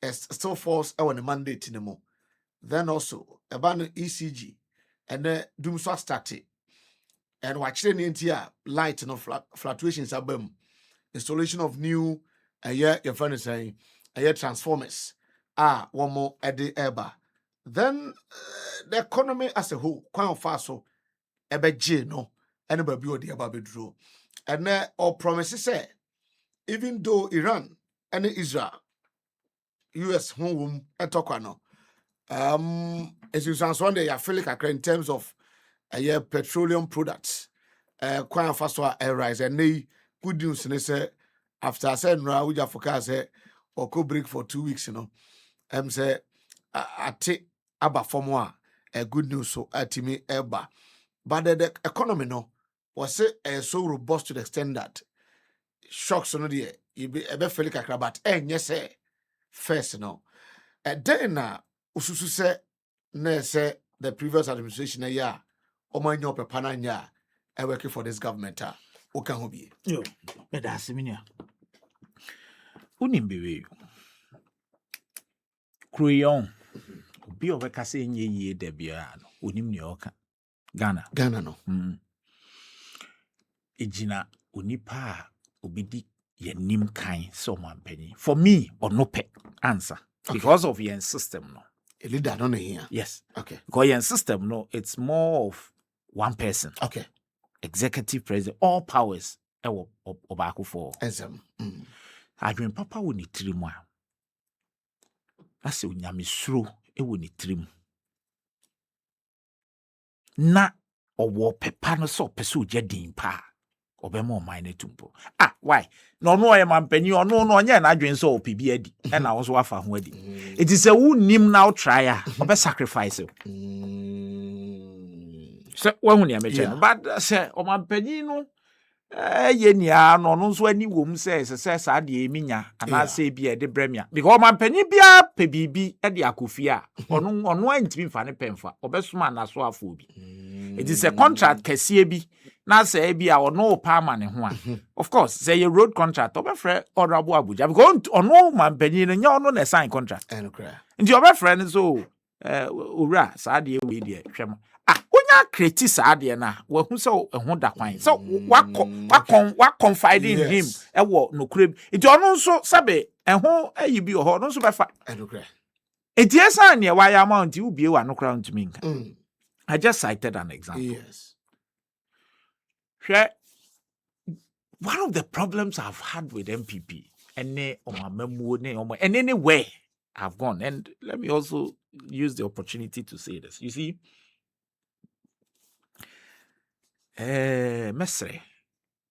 yes, still falls on the mandate anymore. Then also about ECG and then doom so started and watching the light fluctuations abem installation of new your friend is saying transformers one more at the eba. Then the economy as a whole quite fast so ebe no anybody be the eba draw and then our promises say even though Iran and Israel US home and talk as you sound one day I feel like in terms of petroleum products quite fast rise and they good news and say after I said no we just focus or could break for 2 weeks say I take about for more good news so at me eba but the economy was so robust to the extent that shocks on the you be a feel like but yes first then ususu say na say the previous administration omanyo pepana nya working for this government o kan ho bi yo me da aseminia unimbewe Crayon bi obeka say nye yie da bia no onim ne oka Ghana no ejina onipa obidi yenim kan so mampani for me or no pe answer because of your system no a leader don't here. Yes. Okay. Because your system, no, it's more of one person. Okay. Executive president, all powers. Obako for. Adrian Papa will need 3 more. That's a nyamisro. It will need 3 more. Na owo pepa no so pesu jedin pa. Obemo mine tumpo. Why? No I am penny or no nya na adwen so opibi adi. E na wo so afa ho adi. It is a who nim now try obe sacrifice. So when you mention but say o man penny no ye nia no so ani wom say sa de eminya ana say bi e de bremia because man penny bia pe bibi e de akofi a ono antimi fa ne pemfa obesoma na so afo bi. It is a contract kese bi na say bi a ono pa ma ne ho a of course say a road contract obefre honorable Abuja because ono man penny no nya ono na sign contract nti obefre so owura sa de we de hwem onya create sa de na wa hu so ehun da kwan so wa confide in him e wo no kure nti ono so sabe ehun ayi bi ho no so befa enti esa ne wa ya amount u bie wa no kra ntumi nka I just cited an example. Yes. One of the problems I've had with NPP and anywhere I've gone, and let me also use the opportunity to say this. You see, Mesre,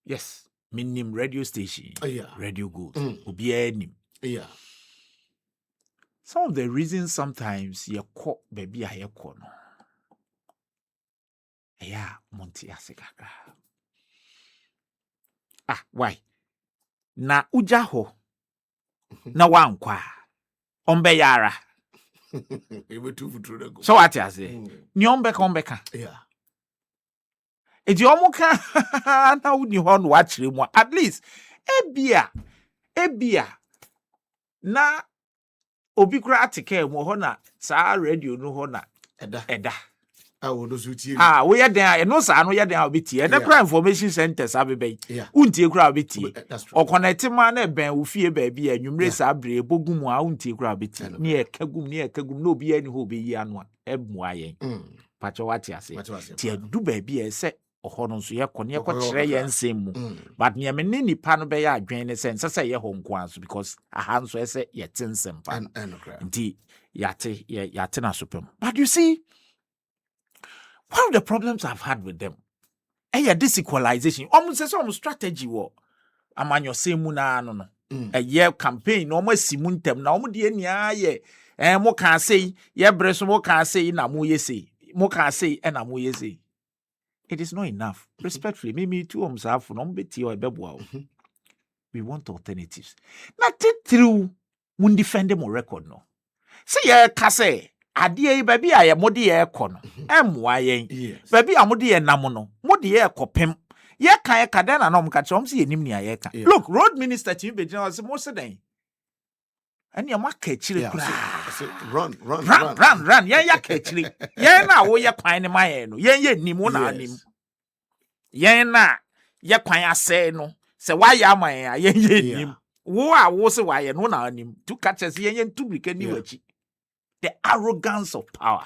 yes, minim radio station, Radio Gold, yeah. Some of the reasons sometimes you call baby I no. Yeah, Monty Asekaka. Why? Na ujaho na wankwa ombeyara. So what you say? Ni ombeka. Yeah. Edi omuka na uni ho no achire mu at least ebia na obi kura atike mu ho na sa radio no ho na eda. We had there no sa no ya den obeti e the information centers abebe untie kura obeti o connect man na ben wo fie ba bia nwumre sa bre bogum a untie kura obeti ne e kagum na obi ani ho be yi anu ebu ayen pacho wati ase tie du ba bia se oho no so ye kone ye ko kire ye nsem mu but ne me ni pa no be ya adwen ne sense se ye ho nko anso because aha nso ese ye tinsem pa nti yate na sopem but you see one of the problems I've had with them, this equalization. Almost say some strategy wo. Amanyo say muna no. Year campaign almost simuntem na omo de nia ye. Mo kan say ye breso mo kan say na mo ye say. Mo kan say na mo ye say. It is not enough. Respectfully, me too omsafo no mbeti o ebeboa. We want alternatives. Not through mun defend mo record no. Say ye ka say adie baby aye mode ye ekọ no emwa yen baby amode ye nam no mode ye ekopem ye kan ye kada na no mka che om se yenim ni aye ka look road minister ti be jina se mo se den and your market chili run. Yeah, catchly. Yeah, now we are quite my no. Yeah, Nimo na nim. Yeah, na ya kwanya say no. Say why ya my yeah nim. Wo a wo say why no na nim. To catch us yeah to be can you the arrogance of power.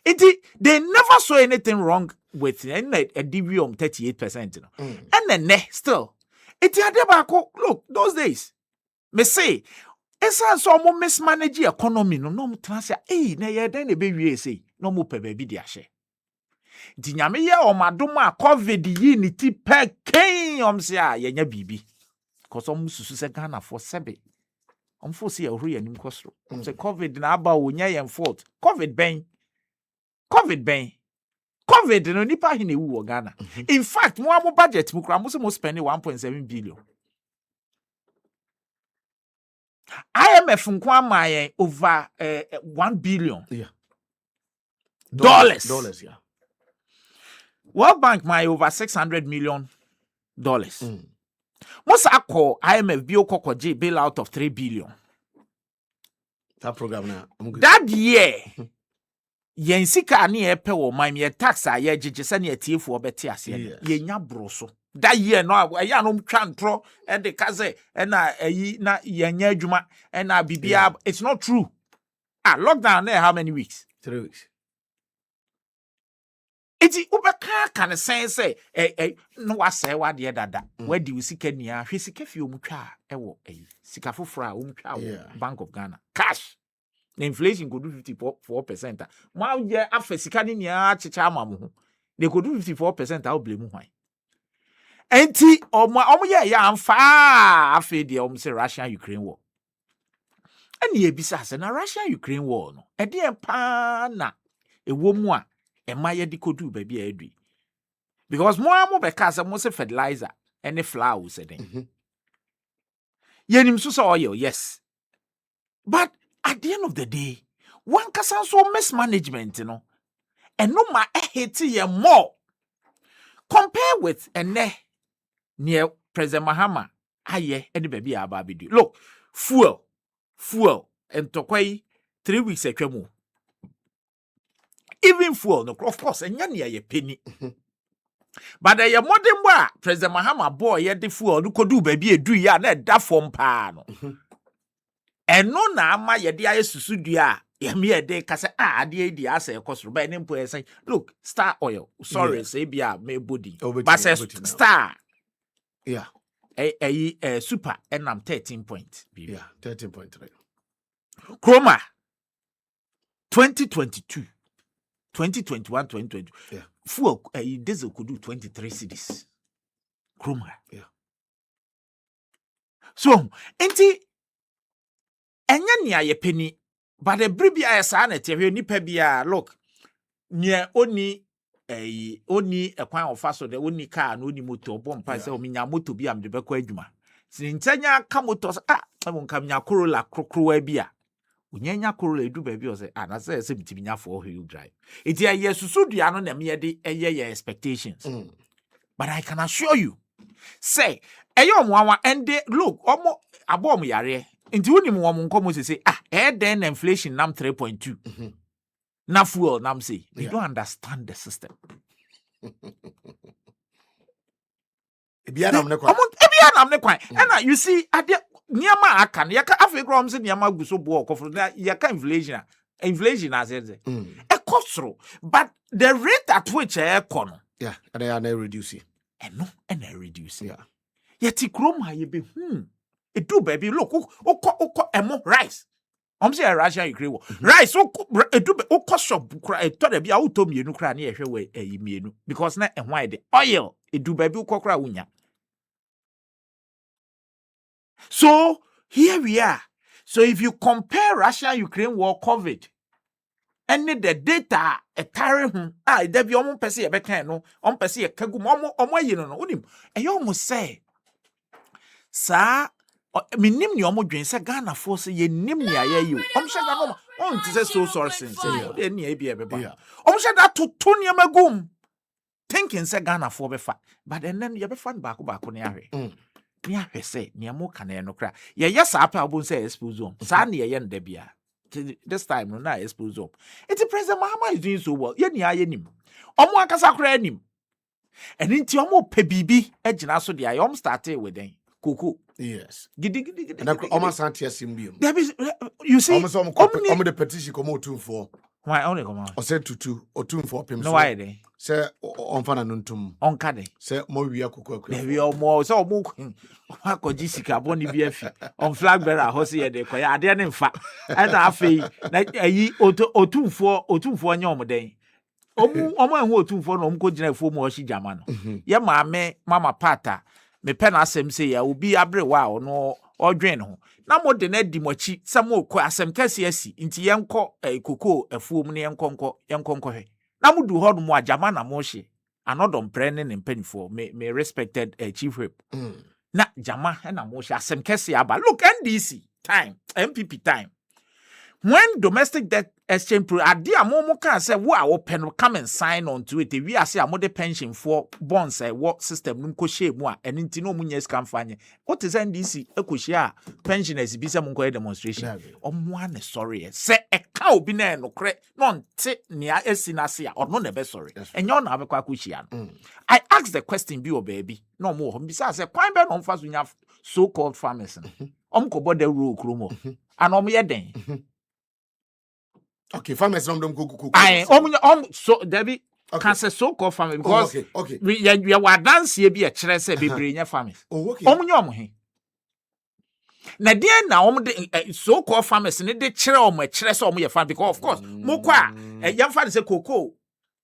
They never saw anything wrong with a DV 38%. And then still. Look, those days. Me say, esa so mo mismanage economy no mo transia na ye den na be wie say no mo pe baby di ahye di nyame ye o madom a covid yi ni ti pe ken se a ye nya bibi cause susu se Ghana for sebe fo se ehuru ye nim kosro say covid na aba o nya ye fault covid no nipa hi na ewu wo Ghana. In fact mo budget mo kra mo se mo spend 1.7 billion. IMF nkwa over $1 billion. Dollars. Yeah. World Bank over $600 million. Most call IMF bio bail out of $3 billion. That program now. That year, yen sika ani epe wo man ye tax a ye gege se na etiefo obeti ase ye nya broso. That year no ya no twantro e de kaze e na ayi na ye nya adwuma e na bibia. It's not true. Lockdown there how many weeks? 3 weeks. Iti ubeka kan say no wase wade dada wadi usika nia hwe sika fi omutwa wo sika foforo a omutwa Bank of Ghana cash. The inflation could do 54%. Ma ye afa sika ni nia chicha amamu ho. They could do 54%. I'll blame why. Enti omo ye ya amfa afa de say Russia Ukraine war. Ani e bisa se na Russia Ukraine war no. E de pa na ewo mu a ema ye de kodu ba bia adui. Because mo be ka se mo se fertilizer any flour se den. Yenim so oil, yes. But at the end of the day, one can so mismanagement, and no ma hate ye more. Compare with near President Mahama, aye, any baby Baidoo. Look, fuel, and tokwai 3 weeks a kwemu. Even fuel, no, of course, and ye penny. But a modern boy, President Mahama boy, ye the fuel, no could do baby a do ya net that form pan. And no na ama ye de aye susudua ye me de ka se ade di ase ekosoro ba ne mpo say look star oil sorry say bia me body but say star super enam 13 point 13.3 Chroma 2022 2021 2022 fuel diesel could do 23 cedis Chroma so enti enya nia ye penny but the bribia esa na te hwe nipa bia look nia oni ekwan ofa so de oni car na oni motor bompa se o minya motor bia mde bekọ adwuma sin ntanya ka motor mo nka minya Corolla krokrowa bia onyanya Corolla edu ba bia o se na se bitiminya for wheel drive iti ye susudua no na me de eye expectations but I can assure you say eyo mo and look omo abom yare Inti woni mo nkomo say then inflation nam 3.2 na fuel nam say you don't understand the system ebia nam ne kwan and you see ade niama aka na yaka afekrom say niama guso bo okofro na yaka inflation as e kosoro but the rate at which kono and they are now reducing and reduce yet kroma ye be it do baby look emo rice say Russia Ukraine rice it do shop kra to da bia auto mienu kra na ye hwe we mienu because na why the oil it do baby kra unya so here we are. So if you compare Russia Ukraine war COVID and the data a carry there be omo pese ye beka no on pese ye kagu omo yi no unim e yo mo say sa minim ni omo dwen se Ghana force ye nim ni ayeyi o hye da no on ti say so sorry sin say ni e bia beba o hye da to ni magum thinking say Ghana for befa but then ye befa baako ne ahwe ni ahwe say ni amo kana no kra ye yes apa obun say expose them sa na ye nda bia this time no na expose them it's President Mahama is doing so well ye ni aye nim omo akasa kra nim and nti omo pe bibi agina so dia yom started with them koko yes gidi and omo santia simbium you see omo the petition come otumfo why only come on o say tutu otumfo pem no why dey say onfa na nuntum onka dey say mo wi akoko akoko dey omo say omo akoji sika boni bi afi on flag bearer ho say ye dey koya ade ne mfa and afei na ayi otumfo nya omo den omo ehu otumfo no omo ko gina efo mu o shi jama no ye maame mama pata me pen asem say ya obi abrewa ono odwen ho na mo de na di mochi samo ko asem kase asi nti yenko koko afuom ne yenkonko hwe na mo du ho no mo ajama na mo hye anodom prene ne mpanifo me respected chief whip na jama na mo hye asem kase aba look NDC time NPP time when domestic debt exchange pro ade amomo kan say wo a wo pen come and sign on to it we ase amode pension for bonds what system num ko share mu a eni nti no munye scam fanye what is NDC ekohia pensioners bi se mun ko demonstration omo an sorry say e ka obi na enokre no nte nea esi na se a ono na be sorry enye ono abekwa akohia no I asked the question bi o baby no mo ho bi say kwan be no mfa so nya so called farmers ko boda rule kromo and omo ye den okay, farmers don't go. So Debbie can say so called farmers because okay. We were dance here be a chere say be bring farmers. Oh, okay. Omo he. Na dia na de so called farmers ne de chere omo chere say omo ye farm because of course mo kwa yam fa say cocoa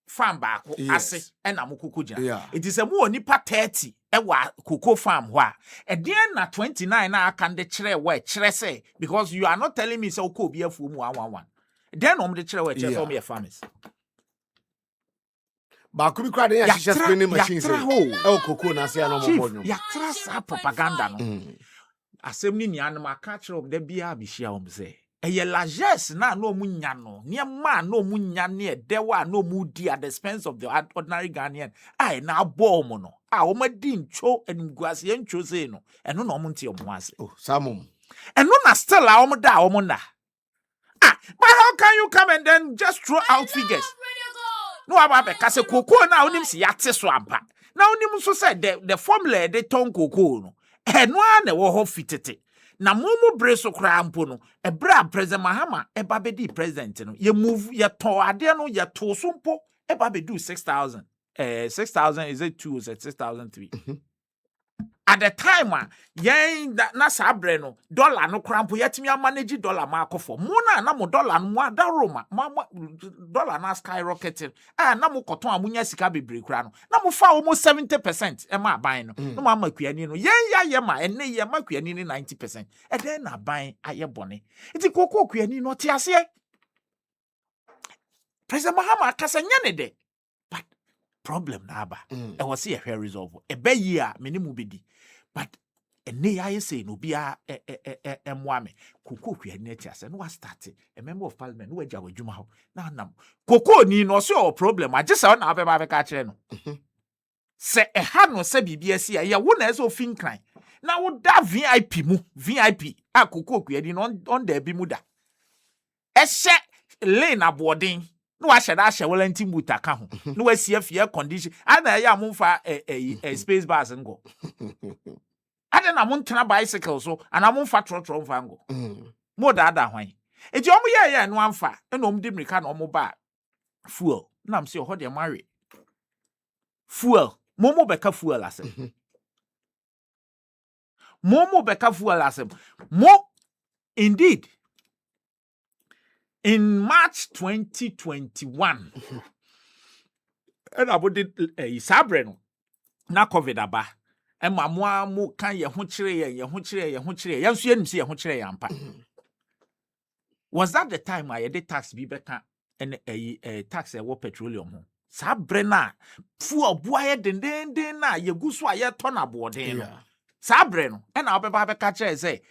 farm back ase na mo cocoa gina. It is a mo nipa 30 e wa cocoa farm ho a dia na 29 na aka de chere we chere say because you are not telling me say cocoa be afu mu 111. Then the chere we chere for me farmers. Ba ku bi kra de ya shisha spinning machines. Oh cocoa na say no mo bonyo. Ya trasa propaganda no. Asem ni nia no maka chere de bia bi hia om say. Eye largesse na no mu nya no. Ne ma no mu nya ne de wa no mu di at the expense of the ordinary Ghanaian. Ai na abo mo no. O ma di ncho enguase ncho say no. Eno no mo nti om ase. Oh, samum. Eno na still a om da om na. But how can you come and then just throw out figures? No, because the cocoa now names yate swampa. Now nim so said the formula de ton cocoa no. And one wo ho fitete. Na momo breso krampo no. E bra President Mahama e babedi president no. Ye move ye to ade no ye to sumpo e babedu 6,000. 6,000 is it 2 or 6,003. At the time yen na sabre no dollar no krampo yetimi manage dollar ma akofo mo na mo dollar no ada roma dollar na skyrocket na mo koton amunya sika bebre kura no na mo fa almost 70% e ma ban no no ma makuani no yen ya ma enne ye makuani ni 90% e den na ban aye bone iti koko kuani no te ase President Mahama akasa nya ne de but problem na aba e wo se ye hwe resolve e be yi a menimu bedi but ene ya say no bia emwame koko kuani ati ase no wa start a member of parliament no waja wadwuma ho na nam koko ni no so o problem agesa na abeba be ka kire no se e ha no se bibia si ya wo na so finkran na wo da VIP mu VIP a koko kuani no on da bi mu da e hye lane aboden no wa sheda hye walanti muta ka ho no wa si afia condition ana ya amfa space bars ngo ade na montena bicycle so ana momfa trotro mfa ngo mo da hwan enti omo ye no amfa na omo dimrika na omo ba fuel na am se ho de marry fuel momo beka fuel asem momo beka fuel asem mo indeed in March 2021 and about sabre no na covid aba ema mo kan ye ho kire ye nso yenim se ye ho kire ye ampa was that the time I did tax bi beka and tax e wo petroleum ho sabre na fuel boaye den na ye guso aye ton aboden no sabre no na obeba beka kire say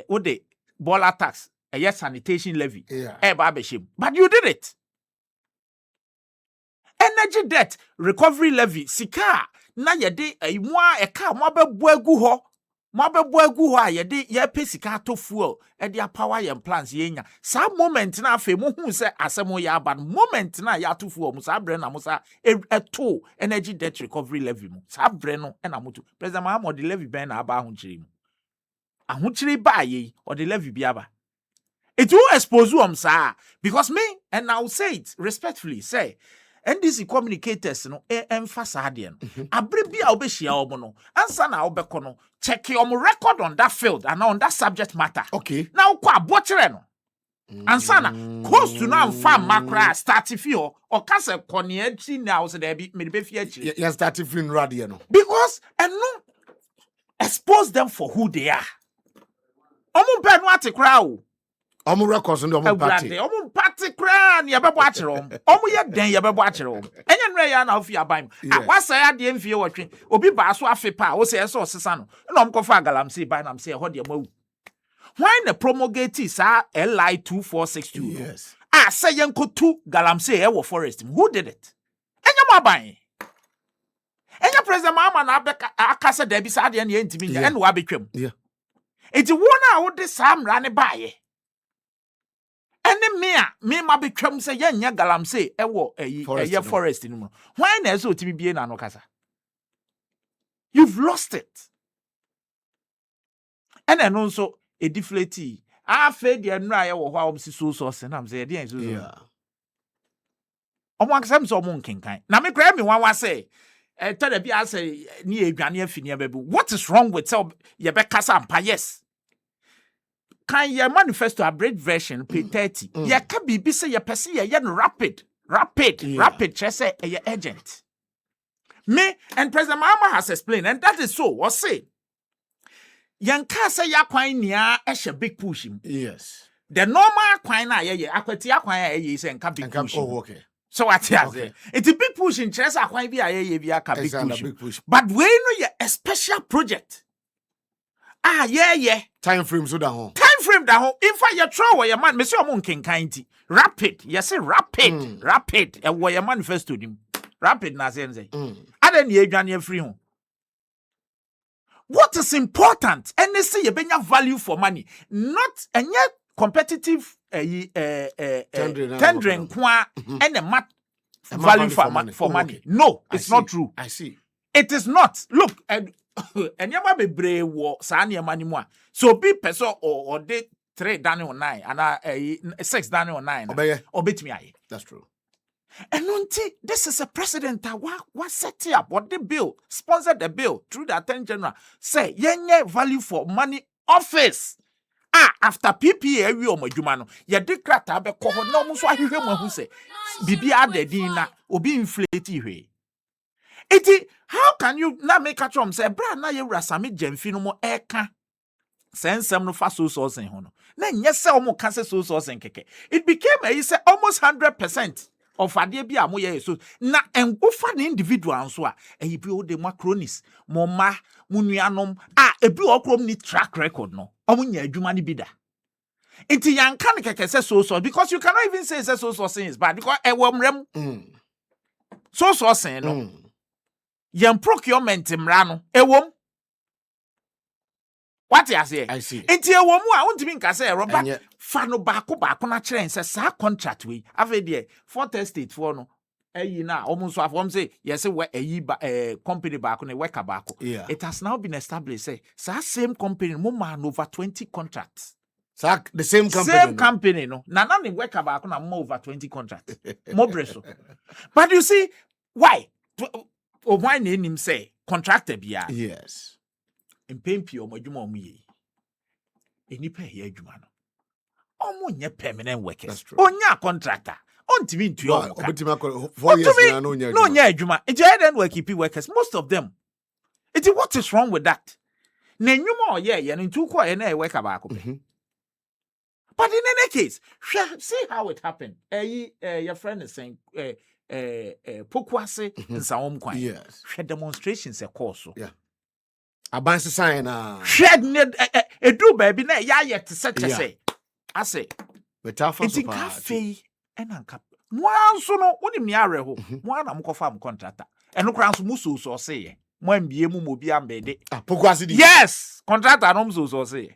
wo de bola tax sanitation levy but you did it. Energy debt recovery levy sika na yede mo eka mo abebu agu ho Mabebo egu ho a ye pesika to fuel e dia power yen plans yenya. Sa moment na afa mu hu se asemo ya aba moment na ya to fuel mu sa bre na mu sa to energy debt recovery levy mu. Sa bre no e na mutu. President Mahama the levy ben na aba ho chiri mu. Aho chiri ba ye or the levy bi aba. It will expose you sir, because me, and I'll say it respectfully, say, NDC communicators no emphasize no. Abrebi a obeshia omo ansa na obekono check your record on that field and on that subject matter. Okay. Now kwa botre no. Ansa na close to now farm makra start fio or kase koni echi na o se dey be me be fie echi. You start feeling radio no. Because and no expose them for who they are. Omo be no ate kra o. Omo records on the party. Omo party crown ya bebo akere om. Omo ye den ya bebo akere om. Enye nre ya na ofi abam. Wasa ya de mfie wotwe. Obi ba so afepa o se eso sesa no. Na om kofa galamse ban nam se ho de mawu. Why na promulgate sa LI 2462? Yes. Say yenko tu galamse e wo forest. Who did it? Enye mo ban. Enye President Mahama na akasa da bi sa de na ntimi nya ene wa betwam. Yeah. Enti wona wo de sam ra ne baaye. Ene me ma betwam se yenya galamse e wo eye forest ni mu. Why na so timi bie na no kasa? You've lost it. Ene no nso e deflate. Afa de nra ye wo ho a omsi so se na mse de so. Yeah. Omo akasem so omo nkenkan. Na me kra me wan wa say tell the bia say ni edwane afini ababu. What is wrong with ye be kasa ampa? Yes. Can your manifesto abridged version page 30? Ye ka bibi say ye pese ye rapid. Say ye urgent. Me and President Mahama has explained, and that is so. What say? Yanka say ya kwan nia e big push him. Yes. The normal kwan na ye akwati akwan ye say nka big push. Oh, okay. So what say? It's a big push in chess akwan bi aye bi aka big push. But we know ye a special project. Yeah. Time frame so down. Time frame down. In fact, you throw your man, Monsieur Monkin kind. Rapid. Yes, rapid. Rapid. And where your manifesto him. Rapid na sense. Aden ye dwan free home. What is important? And they say you benya value for money. Not any competitive tendering kwa and a mat value for money. Okay. No, it's not true. I see. It is not. Look, and yama bebre wo sa na yama ni mu a so be person or de 3 down on 9 and 6 down on 9 obetimi aye. That's true. And unti this is a precedent that what set it up what the bill sponsored the bill through the Attorney General say yenye value for money office after PPA wi omadwuma no ye declare be ko ho na mo so ahwehwe mo hu say bibi adedin na obi inflate hwe. How can you not make a trom say bra na ye rasami gemfi no mo eka sensem no fa so sourcing ho no na nyese o mo ka se so sourcing keke. It became a say almost 100% of ade bi a mo ye so na engofa na individual so a e bi o de macronis mo ma munuanom ebi okrom ni track record no o mo nya adwuma ni bi da. Enti yanka ne keke se so because you cannot even say so sourcing is bad because e wo mrem so sourcing no yen procurement mra no ewom. What you say? I see. Enti ewom a wontimi nka say roba fa no baako na kire nse sa contract we ave de Fourth Estate for no eyi na omunso afom say yes we eyi company baako na worker baako. Yeah. It has now been established say same company mo man over 20 contracts. The same company. Same company no. Na ne worker baako na more over 20 contracts. Mo breso. But you see why? Why name him say contractor bia? Yes. Mpempi omadwuma omuye. Enipa ye adwuma no. Omo nye permanent workers. Onya contractor. Ontimi ntu yo. Obetima 4 years na no nya adwuma. No nya adwuma. Ejeden workers, most of them. What is wrong with that? Na nyuma oye no ntu ko ye na worker baako. But in any case, see how it happened. Your friend is saying pokwase nsawom kwan. Yes. Demonstrations a course. Yeah. Abansi sign na. Edu baby na ya yet set say. I say. Betafa so pa. Cafe enanka. Mo anso no wonim ni areho. Mo ana mo kofa am contractor. Eno kra nso muso so say. Mwambie mu mobi ambede. Yes, contractor no so say.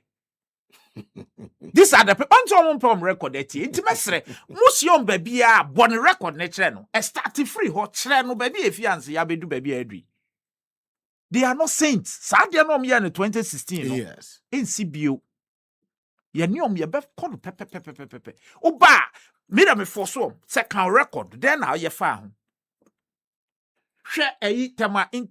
These are the people on from record that intimacy. Museum baby a born record nature no. A start free hot no baby if you answer ya bedu baby edri. They are not saints. Sadia no me in 2016. No? Yes. In CBO. Ye knew me above call pepe. Oba me da me for so second record. Then now ye found. Share tema in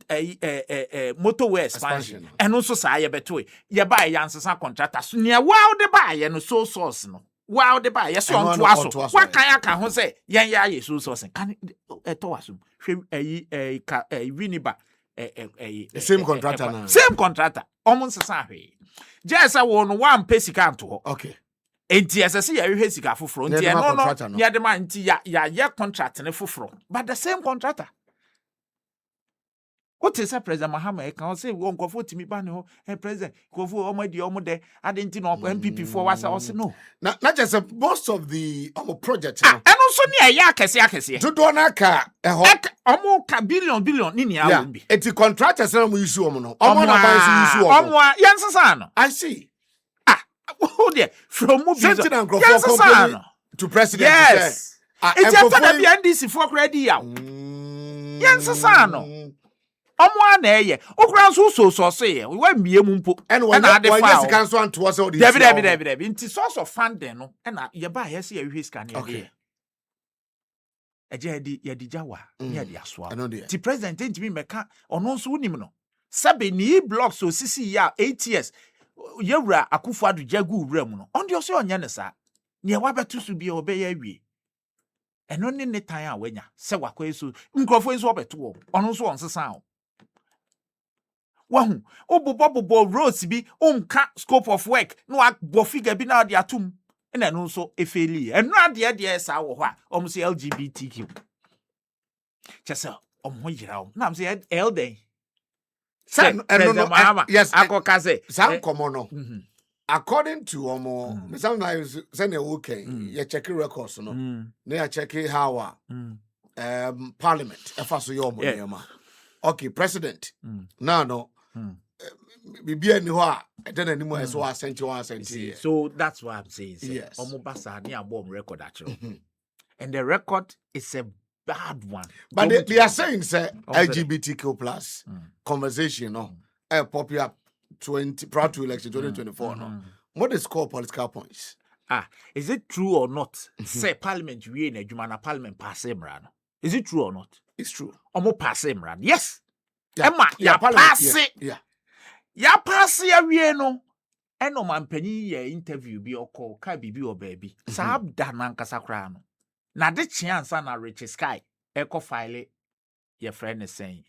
motorway expansion. And also say ye beto. Ye buy yansa contractors. Near wow de buy no so source no. Wow de buy yes on to us. What can you say? Ye so source. Can it to asum. Winiba. Same contractor now. Same contractor. Almost the just I won one pesika to. Okay. Enti asese ya hwe sika foforo enti no ya de ma enti ya contract ne foforo but the same contractor. What is a President Mahama? I can say won kofo timi ba ne ho president kofo omo de adenti no NPP for was also no. Not just most of the project and also near ya akese. To do na ka omo ka billion ni nia wo bi. Eti contractors na mo use omo no. Omo na ban use omo. Omo yansasa no. I see. Oh dear, from movie to president. Yes. It's after the NDC for credit. Yes, Sano. Omo na eye. Okran so say we wa mie mu mpo. And when yes can so to us all this. David. Inti source of funding no. E na ye ba here say ye hwe scan here. Eje ye di jawa, ye di asoa. Ti president ntimi meka ono nso unim no. Sabe ni blocks so sisi ya 8 years. Yewura Akufo-Addo jagu wura mu no. Ondi oso onye ne sa. Ne wabetu su bia obeye awie. Eno ne tan a wanya. Se wakwa so nkrofo nso obeto wo. Ono nso onsesa o. Wahu, obobo roads bi onka scope of work no agbo figure bi na de atum. Na eno nso efeli. Eno ade sa wo ho a omo se LGBTQ. Chese omo yira o. Na am se elden. Yes, no. According to Omo, sometimes send a okay, you check records, no. They check how Parliament. Okay, President. No. Be anywhere. Then anymore as well sent you So that's what I'm saying. Yes. Omo basa ni abom record actually. And the record is a bad one. But they are saying say LGBTQ plus conversation popular 20 prior to election 2024 no. What is called political points? Is it true or not? Say parliament we in adwuma na parliament pass emra no. Is it true or not? It's true. Omo pass emra. Yes. Emma ya pass. Ya pass ya we no. Eno mampani ye interview bi okọ ka bibi o baby. Sa abda na nkasa kra no. Na de chance na Rich Sky eco file your friend is saying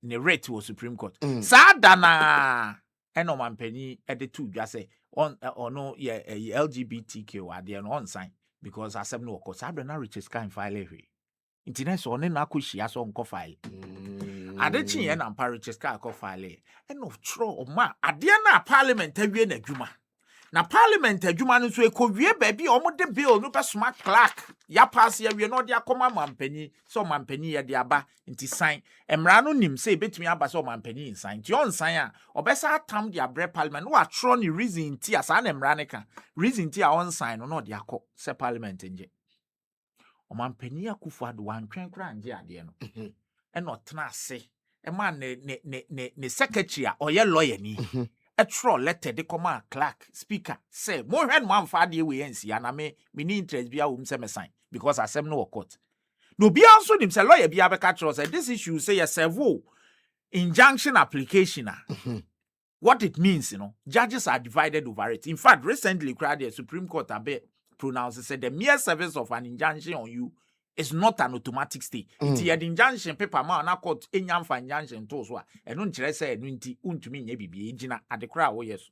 ne rate was Supreme Court. Sadana eno mampani e de two just say on no LGBTQ ade no on sign because asem no court sadana Rich Sky file here. Internet so ne na akohia so nko file. Ade chi ye na mpa Rich Sky ko file. Eno tro ma ade na parliament awie na adwuma. Na parliament adwuma no so ekowie ba bi omo de bill no be smart clerk ya pass ya wie no de akoma mampani so mampani ya de aba nti sign emra no nim say betumi aba so mampani sign ti on sign a obesa atam de abre parliament no atro ni reason ti asa na emra ne ka reason ti a on sign no de akọ se parliament nje o mampani Akufo-Addo wantwen kra anje ade no e no tena ase e ma ne secretary a oye lawyer ni a troll letter de command clerk speaker say mo hwen man fa de we ensi na me ni interest bia wo mse me sign because asem no court no bia also nim say lawyer bia be catch us say this issue say a servo injunction application what it means judges are divided over it. In fact, recently the Supreme Court pronounced said the mere service of an injunction on you is not an automatic stay. It's the injunction paper man na court enyam fa injunction to so e no nkyere say no nti untumi nya bibie egina adekra wo yes.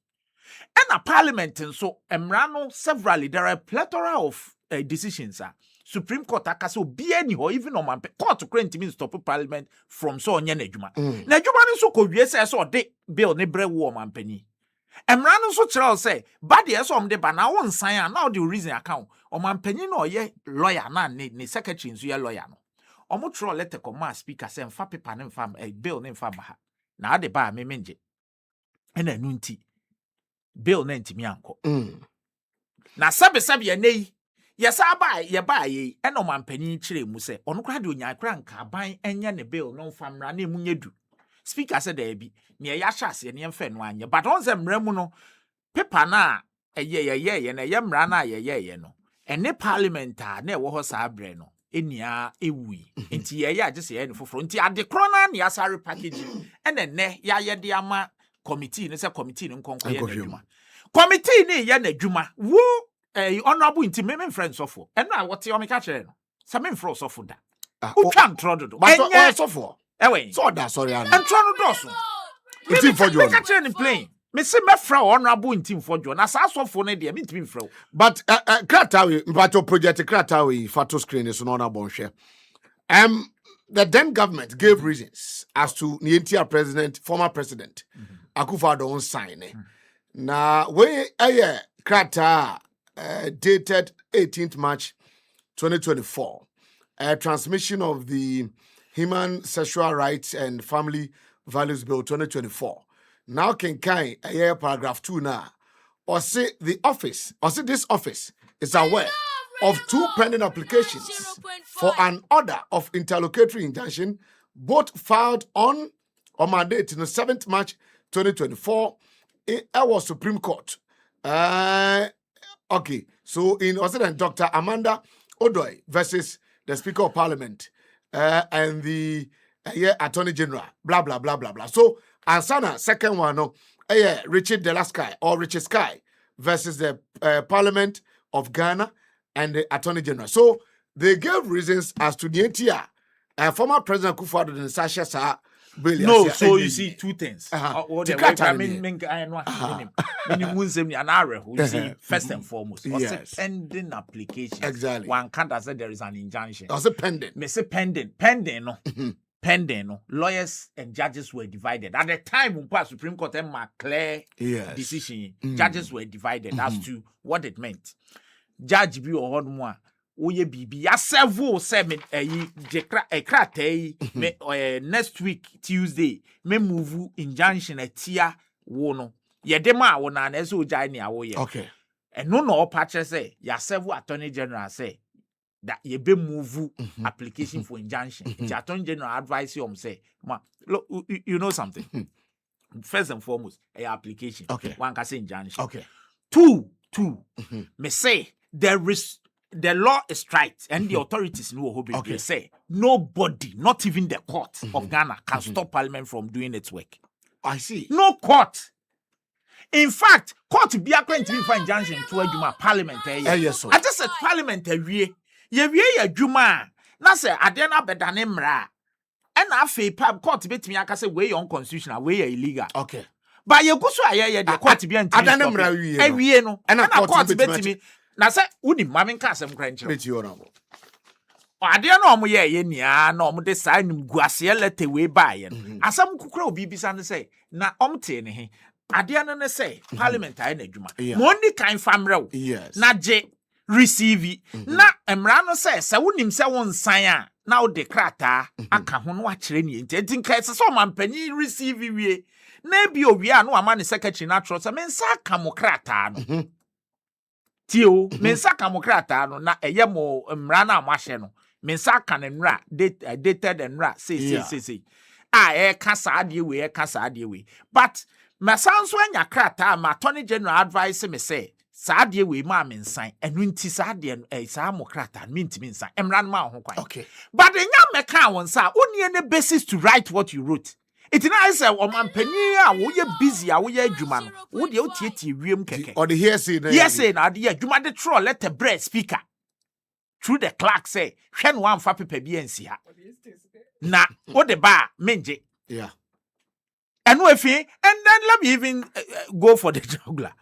And a parliament so emrano severally there are a plethora of decisions Supreme Court akaso bi ani ho even on man court grant means stop parliament from so onya na adwuma. Na adwuma no so ko wie say so de bill ne bre wo man pani. Emrano so kyerɛ say bad yes om de ba na won san na the reason account o man pani no ye lawyer na ne secretary nso ye lawyer no omo tro letter command speaker say mfa paper ne mfa bill ne mfa ba ha na ade ba me menje ena nu nti bill na ntimi anko na sabe ye nei yesa ba ye ena o mampani kire mu se ono kra de onya kra nka ban enye ne bill no mfa mra na emunye du speaker said there be ne ya hyase ne mfa no anye but on se mra mu no paper na ye na ye mra na ye no ene parliament a na e wo ho sa abre no enia ewui enti ye agese ye ne foforo enti ade kro na ne asare package ene ya ye de ama committee ne se committee ne nkonko ye na dwuma committee ne ye na dwuma wo honorable inti me friends ofo eno a wote o me ka kire no se me mfro ofo da utwa ntro dodo but ofo ewe so da sorry an ntro no doso inti for you me ka kire ni plane me se me fra honorable inti for you na sa asofo ne de me ntimi mfra but kratawe mbato project kratawe photo screen is no na bonhwe the then government gave reasons as to the former president Akufo-Addo on sign. Now, we krata dated 18th March 2024, transmission of the Human Sexual Rights and Family Values Bill 2024. Now, can paragraph 2 now. Or say this office is aware of 2 pending applications for an order of interlocutory injunction, both filed on my date, 7th March 2024, in our Supreme Court. Okay, so in Dr. Amanda Odoy versus the Speaker of Parliament and the Attorney General, blah, blah, blah, blah, blah. So, Ansana, second one, Richard Delasky or Richard Sky versus the Parliament of Ghana and the Attorney General. So they gave reasons as to the NTR. Former President Akufo-Addo and Sasha Sa. No, so you see 2 things. First and foremost, yes. Pending application. Exactly. One can't say there is an injunction. Was it pending? Me say pending no. Pending no. Lawyers and judges were divided. At the time when Supreme Court and clear decision, judges were divided as to what it meant. Judge be or one. Oye bibi ya several seven next week Tuesday me move injunction etia wo no ye de ma wo na na so jai ni awo ye okay and no patch say ya several attorney general say that ye be move application for injunction the attorney general advise you say ma look you know something first and foremost a application okay one can say injunction okay two me say the law is right, and the authorities know who they say nobody, not even the court of Ghana, can stop Parliament from doing its work. I see. No court. In fact, court be a going to find injunction to a Parliament. Yes, sir. I just said Parliament ye juma. Na say adena bedanemra. And I feel court bet me I say way unconstitutional, way illegal. Okay. But you go so the court be adena we no. And a court bet me. Na say uni mama nka asem kra nkyere. Bet you honorable. Ade na omo ye nia na omo de sa nim guase lete we bae no. Asem kukura obi bisa ne say na omte ne he. Ade no ne say parliament aye na adwuma. Mo ni kan famre wo. Yes. Na je receive na emra no say se wonim se won san a na wo de krata aka ho no akere ne enti nka se so mampani receive wie. Na bi owie a no ama ne secretary na tro se mensa aka mo krata no. Tio, mensa kamokrata no na eye mo mra na amahye no. Mensa kan nra dated nra say. Ka saade we ka saade we. But masanso anya krata ma attorney general advice me say saade we ma mensan enu nti saade sa amokrata mintimi nsan. Mra no ma ho kwan. Okay. But enya meka won sa oni any basis to write what you wrote. It na say o mampani a wo ye busy a wo ye adwuma no wo de o tietie wiem keke or the hearsay na de adwuma de tro let a bread speaker through the clerk say hwe no amfa pepa bi ansi ha na wo de ba menje and then let me even go for the juggler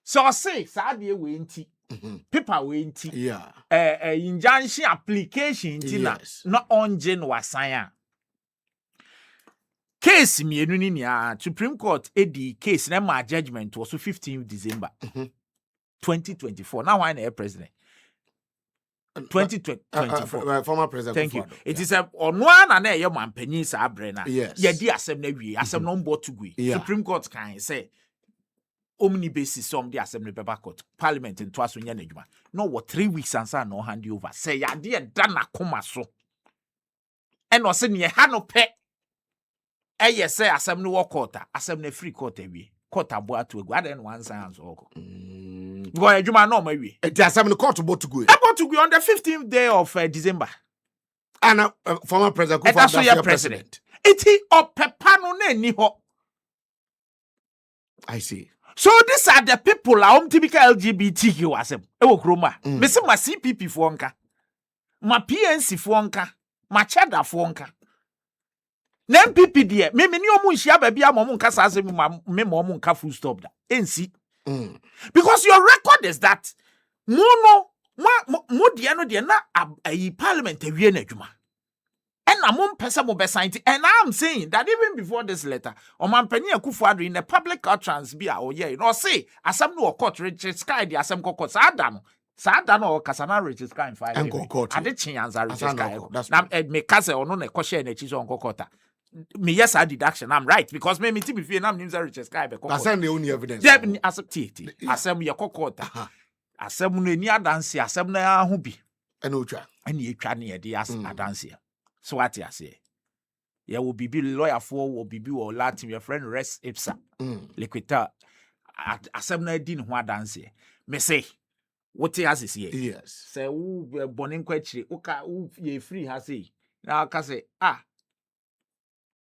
so say saade we nti paper we nti injunction application nti na onje no wasan a case mienu ni nia Supreme Court edi case na ma judgment was 15th December 2024. Now why na president 2024. Former president. Thank you. It is a onwa na na ye mampanyin sa abre na. Yes. Ye di asem na wie, asem no mbo to gui. Supreme Court kan say omni basis some the assembly paper court parliament in twaso nya na adwuma. No what 3 weeks ansa no hand over. Say ya de da na koma so. And o se ne ha no pe. Eye say asem no work court, asem na free court awie. Court abo atu egu. Aden one science oko. Because adwuma no ma wie. The assembly court abo to go. Abo to go on the 15th day of December. And former president Kufuor that's president. Iti opepa no na ni ho. I see. So these are the people typical LGBTQ asem. Ewo kroma. Me se ma CPP fo nka. Ma PNC fo nka. Ma Chada fo nka. Na NPP die. Me ni omu nhia ba bia mo nka sa asem me mo nka full stop da. Ensi. Because your record is that mo die no die na parliament awie na adwuma. And I'm person mo besign. And I'm saying that even before this letter, Omampani Kufuor in the public utterance be say asem no court Richard Sky the asem court Sadano or Kasana Richard Sky in file. And the chin Richard Sky. Now me kase ono na kwhye na chizo onko court. Me yes a deduction. I'm right because me ti be fear na names Richard Sky be court. Asem the only evidence. Asem ye court. Asem no ni adanse asem na ho bi. And otwa. And ye twa na ye de adanse. So what you say? Yeah, will be lawyer for will be or Latin your friend rest ipsa. Liquita assembly din who dance. Me say what he has is here. Yes. Say who bonin quetri uka ye free has say. Now I say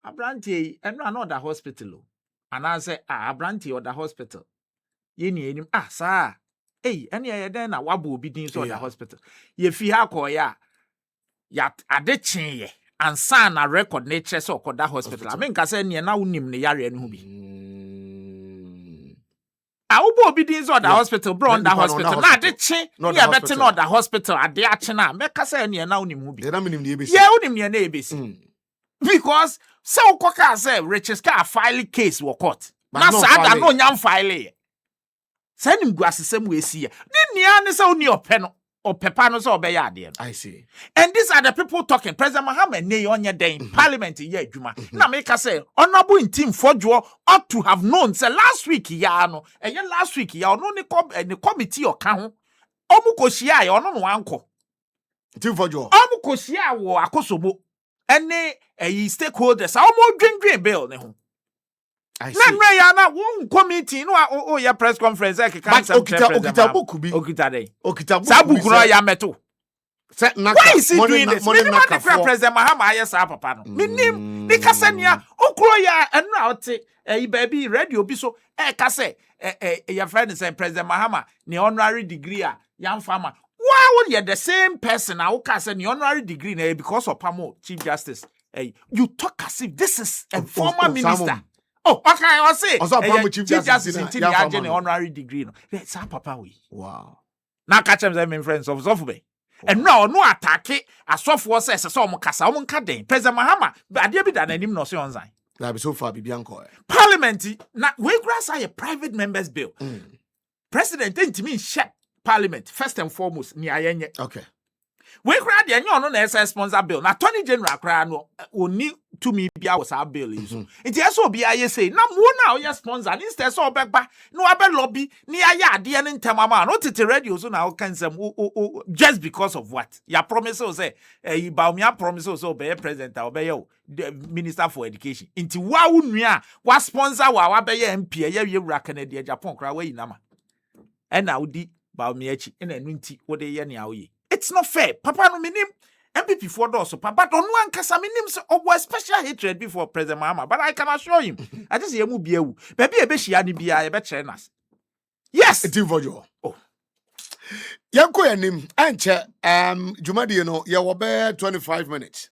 Abranti and another hospital. And I say Abranti or the hospital. Ye ni sir. Hey, any then a wabu be din so the hospital. Ye fi ha ko ya. Yat adechin ye ansa na record nature so koda hospital. I mean ka say ne na unim ne yare no bi. Wo obi din so the hospital bro on the hospital. Na adechin ye beti no the hospital ade ache na me ka say ne na unim hu bi. Ye na minim ne ebesi. Ye unim ne na ebesi. Because so koka say Richard Sky file case wo court. Na sa da no nyam file. Say nim guasesem we si ye. Ni nia ne say oni ope no. Or pepano so obey ade. I see. And these are the people talking. President Mahama ne onye den parliament ye adwuma. Na make say honorable in team Fodwo ought to have known say last week ya no. Last week ya no ne committee o ka ho. Omu koshia ya ono no anko. Team Fodwo. Omu koshia wo akosobo. Ene stakeholders omu dwendwen bill ne ho. I see. Na ya na one committee no ya press conference e keka okita book bi. Okita dey. Okita book. Sa book no ya meto. Why is he doing this? Me never the President Mahama yes papa no. Me nim ni kasania okro ya enu a ote baby radio bi so ka say your friend say President Mahama ni honorary degree a yam farmer. Why would you the same person a woka say ni honorary degree na because of Pamo Chief Justice? You talk as if this is a former minister. Oh, okay, I say. Also, Chief Justice in the honorary degree. That's our papa we. Wow. Now catch them in friends of Zofube. And no attack it. As software says, so Mukasa, Munkade, President Mahama, but I did that and him no say on sign. That be so far, Bibianco. Parliament, now we grass a private members bill. President didn't mean shut Parliament first and foremost. Near okay. We cried the no SS sponsor bill. Now Attorney General cry no only to me be was our bill is. It is so be I say now now your sponsor instead so back no abe lobby ni aya de en temama no tete radio so now can some just because of what your promise say ba me promise so be president or be the minister for education into wa nua wa sponsor wa be MP ya wura Canada Japan cry we na ma and now di ba me achi na enu nti wo de ye ne awoye. It's not fair. Papa no minim NPP for those so papa don't want kasa minim so a special hatred before President Mahama. But I can assure him. I just say mu biewu. Baby e be hia ni bia e be kire nas. Yes. Team for you. Oh. Yanko yanim anche jumadi no ye wo be 25 minutes.